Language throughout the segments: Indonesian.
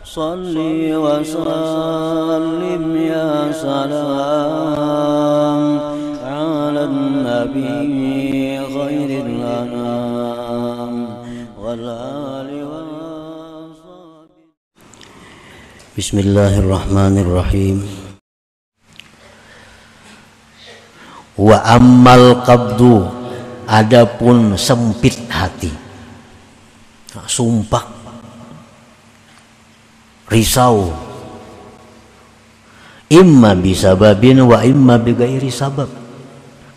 Salli wa sallim ya salam ala nabi khairil anam wal ali wa sahbihi. Bismillahirrahmanirrahim. Wa ammal qabdu, adapun sempit hati, sumpah, risau, imma bisababin wa imma bigairi sabab.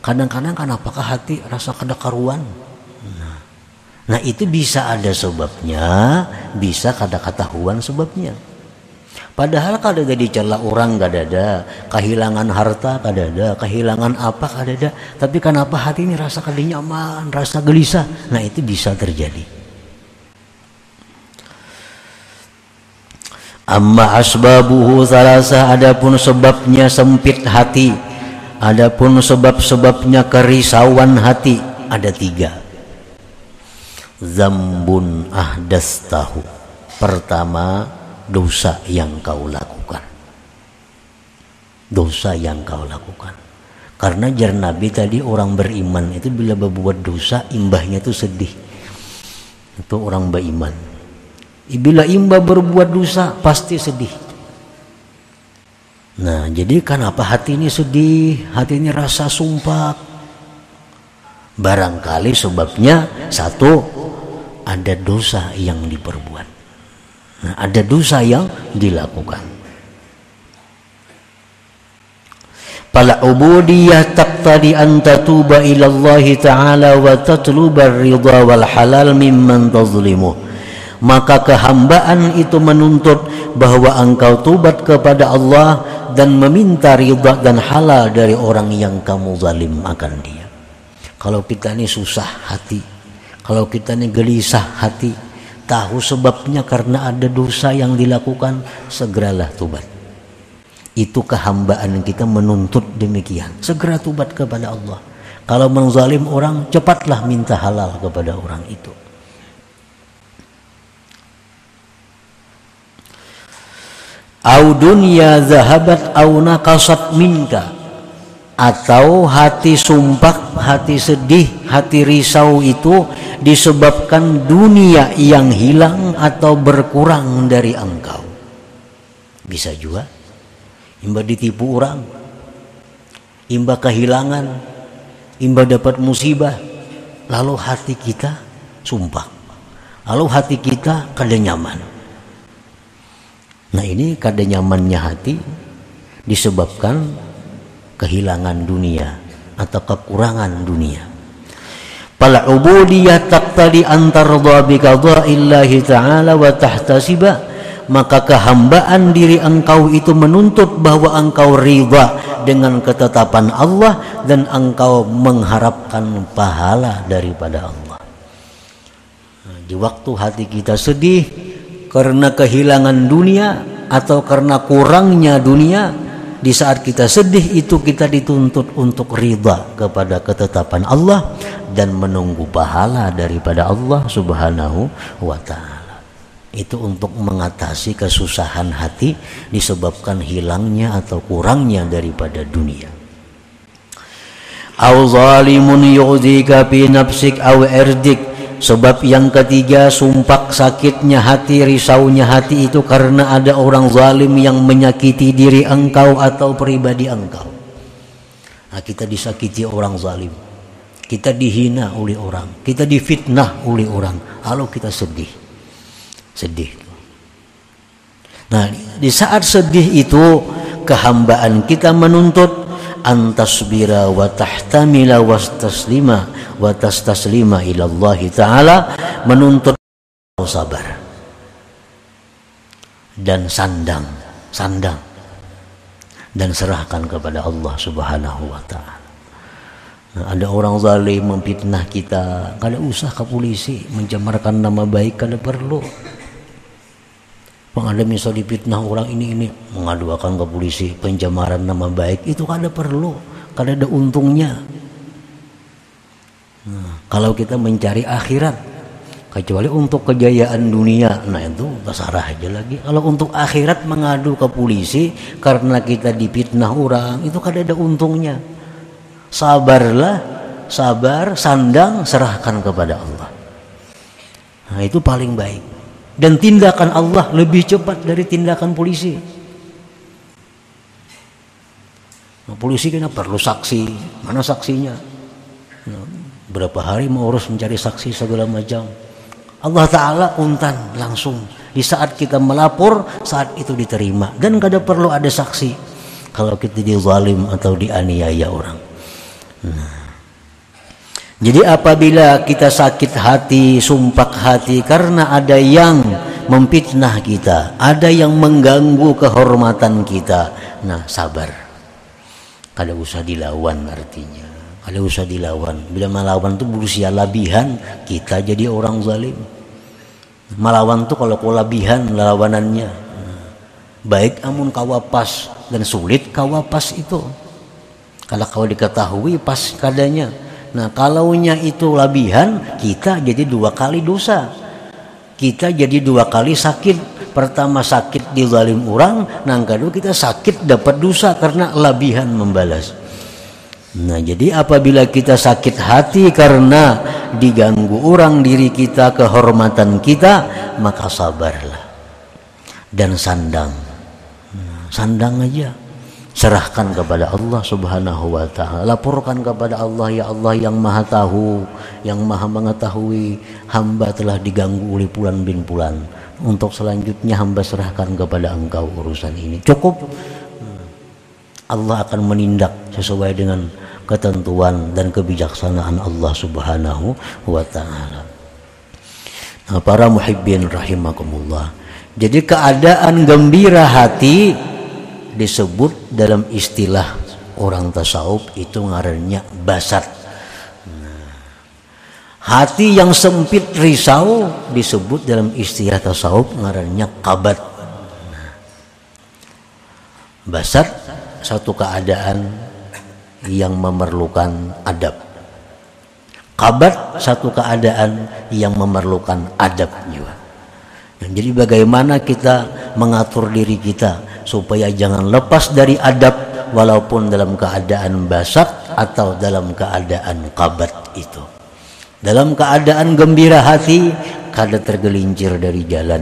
Kadang-kadang kan apakah hati rasa kada karuan. Nah itu bisa ada sebabnya, bisa kada ketahuan sebabnya. Padahal kada ada dicela orang, kada ada kehilangan harta, kada ada kehilangan apa, kada ada. Tapi kenapa hati ini rasa kada nyaman, rasa gelisah? Nah itu bisa terjadi. Amma asbabuhu thalatha, adapun sebabnya sempit hati, adapun sebab-sebabnya kerisauan hati ada 3. Zambun ahdastahu, pertama dosa yang kau lakukan. Dosa yang kau lakukan. Karena jar Nabi tadi orang beriman itu bila berbuat dosa imbahnya itu sedih. Itu orang beriman. Bila imbah berbuat dosa pasti sedih. Nah jadi kenapa hati ini sedih, hati ini rasa sumpah? Barangkali sebabnya satu, ada dosa yang diperbuat. Nah, ada dosa yang dilakukan. Fal ubudiyah taqtadi an tatuba ila Allah Ta'ala wa tatluba ar-ridha wal halal mimman tazlimu. Maka kehambaan itu menuntut bahwa engkau tubat kepada Allah dan meminta ridha dan halal dari orang yang kamu zalim akan dia. Kalau kita ini susah hati, kalau kita ini gelisah hati, tahu sebabnya karena ada dosa yang dilakukan, segeralah tubat. Itu kehambaan kita menuntut demikian. Segera tubat kepada Allah. Kalau menzalim orang, cepatlah minta halal kepada orang itu. Au dunya zahabat au naqasat minka, atau hati sumpah, hati sedih, hati risau itu disebabkan dunia yang hilang atau berkurang dari engkau. Bisa juga imba ditipu orang, imba kehilangan, imba dapat musibah, lalu hati kita sumpah, lalu hati kita kada nyaman. Nah ini kada nyamannya hati disebabkan kehilangan dunia atau kekurangan dunia. Fal ubudiyah taqtadi an tardha bi qada'illahi ta'ala wa tahtasiba, maka kehambaan diri engkau itu menuntut bahwa engkau ridha dengan ketetapan Allah dan engkau mengharapkan pahala daripada Allah. Nah, di waktu hati kita sedih karena kehilangan dunia atau karena kurangnya dunia, di saat kita sedih itu kita dituntut untuk ridha kepada ketetapan Allah dan menunggu pahala daripada Allah Subhanahu wa ta'ala. Itu untuk mengatasi kesusahan hati disebabkan hilangnya atau kurangnya daripada dunia. Au zalimun yu'dhika fi nafsik au irdik. Sebab yang ketiga, sumpah sakitnya hati, risaunya hati itu karena ada orang zalim yang menyakiti diri engkau atau pribadi engkau. Nah, kita disakiti orang zalim, kita dihina oleh orang, kita difitnah oleh orang, lalu kita sedih. Nah, di saat sedih itu kehambaan kita menuntut antasbira wa tahtamila wa tastaslima ila Allah Ta'ala, menuntut sabar dan sandang dan serahkan kepada Allah Subhanahu wa ta'ala. Nah, ada orang zalim memfitnah kita, kada usah ke polisi mencemarkan nama baik, kada perlu. Ada misal difitnah orang ini mengadukan ke polisi pencemaran nama baik, itu kada perlu, kada ada untungnya. Nah, kalau kita mencari akhirat, Kecuali untuk kejayaan dunia, nah itu terserah aja lagi. Kalau untuk akhirat mengadu ke polisi karena kita dipitnah orang, itu kan ada untungnya. Sabarlah, sabar, sandang, serahkan kepada Allah. Nah itu paling baik. Dan tindakan Allah lebih cepat dari tindakan polisi. Nah, polisi kan perlu saksi, mana saksinya? Nah, berapa hari mau urus mencari saksi segala macam. Allah Ta'ala untan langsung di saat kita melapor, saat itu diterima dan kada perlu ada saksi kalau kita dizalim atau dianiaya orang. Nah, jadi apabila kita sakit hati, sumpah hati karena ada yang memfitnah kita, ada yang mengganggu kehormatan kita, nah sabar. Kada usah dilawan artinya. Kada usah dilawan. Bila melawan tuh berusia labihan, kita jadi orang zalim. Melawan tuh kalau kelabihan lawanannya. Baik amun kawapas dan sulit kawapas itu. Kalau kau diketahui pas kadanya. Nah kalaunya itu labihan, kita jadi 2 kali dosa. Kita jadi 2 kali sakit. Pertama sakit dizalim orang, nang kedua kita sakit dapat dosa karena labihan membalas. Nah jadi apabila kita sakit hati karena diganggu orang diri kita, kehormatan kita, maka sabarlah dan sandang. Sandang aja, serahkan kepada Allah Subhanahu wa Ta'ala, laporkan kepada Allah, ya Allah yang maha tahu, yang maha mengetahui, hamba telah diganggu oleh Fulan bin Fulan. Untuk selanjutnya hamba serahkan kepada engkau urusan ini. Cukup. Allah akan menindak sesuai dengan ketentuan dan kebijaksanaan Allah Subhanahu wa Ta'ala. Nah, para muhibbin rahimakumullah. Jadi keadaan gembira hati disebut dalam istilah orang tasawuf itu ngarannya basat. Hati yang sempit risau disebut dalam istilah tasawuf ngarannya kabat. Basat satu keadaan yang memerlukan adab. Kabat satu keadaan yang memerlukan adab juga. Jadi bagaimana kita mengatur diri kita supaya jangan lepas dari adab walaupun dalam keadaan basat atau dalam keadaan kabat itu. Dalam keadaan gembira hati, kada tergelincir dari jalan.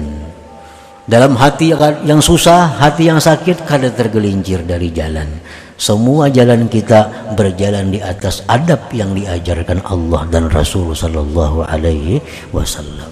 Dalam hati yang susah, hati yang sakit, kada tergelincir dari jalan. Semua jalan kita berjalan di atas adab yang diajarkan Allah dan Rasul sallallahu alaihi wasallam.